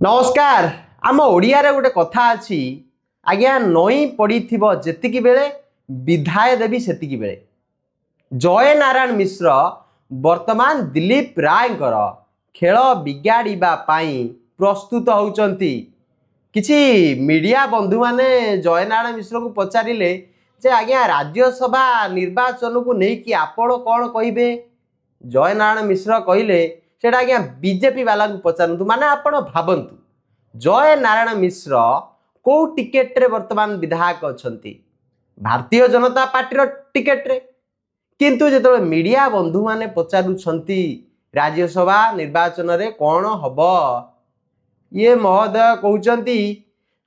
नमस्कार। आम ओडिया रे गोटे कथा अच्छी आज्ञा नई पड़ी जेतिकी बेले विधाय देवी सेतिकी बेले जय नारायण मिश्र वर्तमान दिलीप रायकर खेल बिगाड़िबा पाई प्रस्तुत होउचंती। किछि मीडिया बंधु माने जय नारायण मिश्र को पचारिले जे आज्ञा राज्यसभा निर्वाचन को लेकिन आपण कौन कहे। जय नारायण मिश्र कहले सेटा आज्ञा बीजेपी वाला को पचारतु माने आपण भाबंतु जय नारायण मिश्र को टिकेट रे वर्तमान विधायक अछंती भारतीय जनता पार्टी टिकेट रे, किंतु जेतो मीडिया बंधु माने पचारुछंती राज्यसभा निर्वाचन रे कौन हब, ये महोदय कहउचंती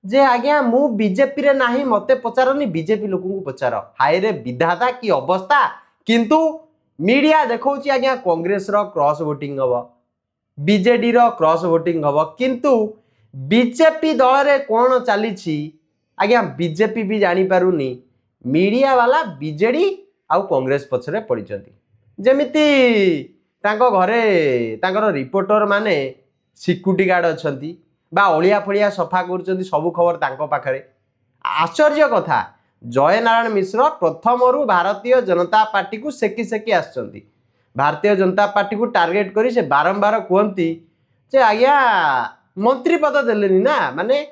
जे आज्ञा मु बीजेपी रे नाही मते पचारनी बीजेपी लोक को पचार। हाय रे विधाता की अवस्था। किंतु मीडिया देखौची आज्ञा कांग्रेस रो क्रॉस वोटिंग हबो, बीजेडी रो क्रॉस वोटिंग हबो, किंतु बीजेपी दल रे कौन चली आज्ञा बीजेपी भी जानी पारुनी। मीडिया वाला बीजेडी आउ कांग्रेस पछरे पड़िचंती। जेमिति तांको घरे तांकर रिपोर्टर माने सिक्यूरिटी गार्ड अछंती बा ओलिया फलिया सफा करूचंती, सब खबर तांको पाखरे। आश्चर्य कथा, जय नारायण मिश्र प्रथमरु भारतीय जनता पार्टी को सेकी सेकी आछंती। भारतीय जनता पार्टी को टार्गेट करी से बारंबार कहती जे आज्ञा मंत्री पद देलेनी ना, माने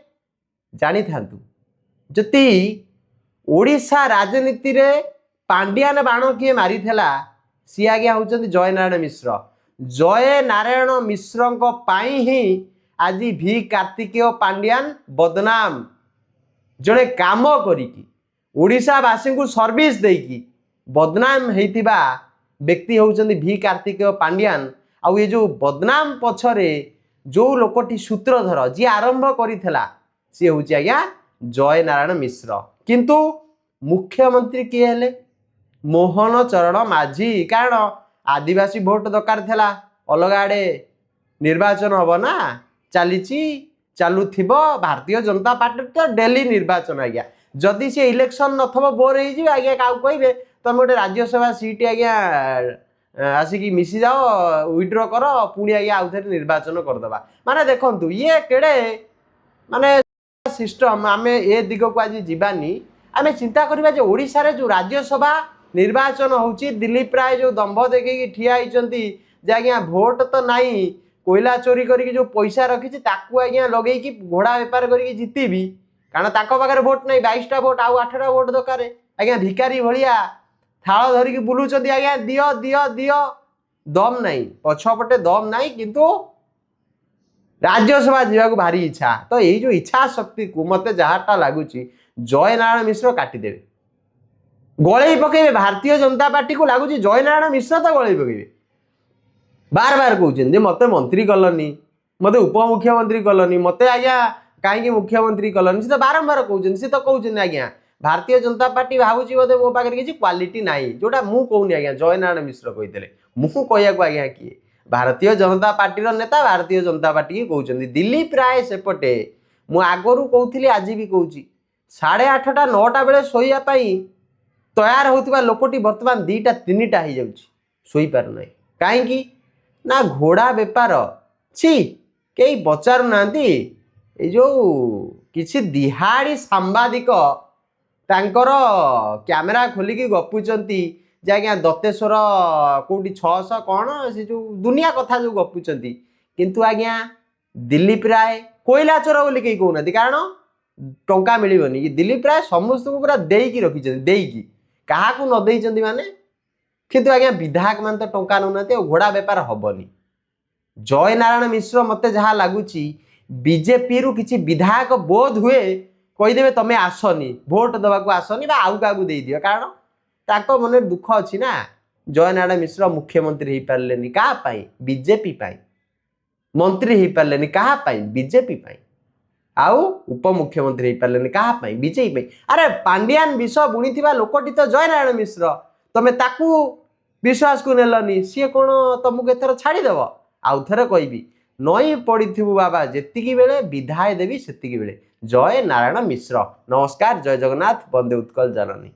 जानी थांतु जति ओडिशा राजनीति रे पांड्यान बाण किए मारी थेला सी आज्ञा होचंती जय नारायण मिश्र। जय नारायण मिश्र को पाई ही आज भी कार्तिकेय पांड्यान बदनाम जड़े काम करिकी ओडिशावासी को सर्विस देकी बदनाम होइतिबा व्यक्ति होउचंती भी कार्तिकेय पांड्यान। आउ ये जो बदनाम पछरे जो लोकटी सूत्रधर जी आरंभ करिथला सी होउची आज्ञा जय नारायण मिश्र। किंतु मुख्यमंत्री किए हेले मोहन चरण माझी। कारण आदिवासी भोट दरकार थेला, अलग आड़े निर्वाचन हम ना चलीची चालुथिबो। भारतीय जनता पार्टी तो डेली निर्वाचन आज्ञा, जदि से इलेक्शन नथबो बोर हो आज्ञा का कहे तुम गोटे राज्यसभा सीट आज्ञा आसिकी मिसी जाओ विड्रॉ कर पुणी आज्ञा आउ थे निर्वाचन करदे। माने देखंतु ये केड़े माने सिस्टम। आमे ए दिग को आज जीवानी, आमे चिंता करबा जे ओडिशा रे जो राज्यसभा निर्वाचन होची दिलीप राय जो दंभ देखी ठिया होइचंती जे आज्ञा भोट तो नाही, कोयला चोरी करके जो पैसा रखी ताकू आज्ञा लगे कि घोड़ा बेपार करके जीतबी। कारण ताको पाखरे भोट नहीं, 22टा भोट आउ 8टा भोट दरकार आज्ञा भिकारी भलिया थाल धरिकी बुलुचंती आज्ञा दियो दियो दियो, दम नहीं पछपटे दम नहीं। किंतु राज्यसभा जावाक भारी इच्छा। तो यही जो इच्छा शक्ति को मते जहाटा लगुची जय नारायण मिश्र काटिदेवे, गले पकेबे। भारतीय जनता पार्टी को लगुच जय नारायण मिश्र तो गले पकेबे। बार बार कहते मत मंत्री कलनी, मत उपमुख्यमंत्री कलनी, मत आज्ञा कहीं मुख्यमंत्री कलनी। सी तो बारंबार कहते, सी तो कहते आज्ञा भारतीय जनता पार्टी भावुची बोधे मो पाखे किसी क्वालिटी ना, जोटा मु कहूनी आज्ञा जय नारायण मिश्र कहते मु कहूँ आज्ञा किए भारतीय जनता पार्टी नेता भारतीय जनता पार्टी की कहते। दिलीप राय सेपटे मु आगरू कहूली आज भी कहूँ 8:30 9टा बेले शोवाई तैयार होता लोकटी बर्तमान 2टा 3टा हो जाई पारना। कहीं ना घोड़ा बेपार छी कई पचारू ना। जो किसी दिहाड़ी सांबादिक तांकर कैमेरा खोलिकी गपुचंती जे आज्ञा दत्तेश्वर कोटी 600 कौन से जो दुनिया कथा जो गपुचंती। किंतु आज्ञा दिलीप राय कोयला चोर बोली कहीं कहना, कारण टंका मिलबनी। दिलीप राय समस्त को पूरा देकी रखी देकी क्या न देइचंती माने। किंतु आज्ञा विधायक मान तो टंका नौना घोड़ा बेपार हबनी। जय नारायण मिश्र मते जहाँ लगुची बीजेपी रु किसी विधायक बोध हुए कहीदेवे तमें आसनी भोट दबाक आसनी बा आउ क्या दे दियो। कारण ताको मन दुख अच्छी ना, जय नारायण मिश्र मुख्यमंत्री हो पारे क्या बीजेपी पाई, मंत्री हो पारे क्या बीजेपी पाई, आउ उपमुख्यमंत्री हो पारे क्या बीजेपी। अरे पांड्यान विष बुणी लोकटी तो जय नारायण मिश्र, तमें ताकू विश्वास को नेलनी, सी कौन तुमको एथर छाड़देव। आउ थे कहबी नई पड़ू बाबा जेतिकी बेले विधाय देवी सेतिकी बेले जय नारायण मिश्र। नमस्कार, जय जगन्नाथ, वंदे उत्कल जननी।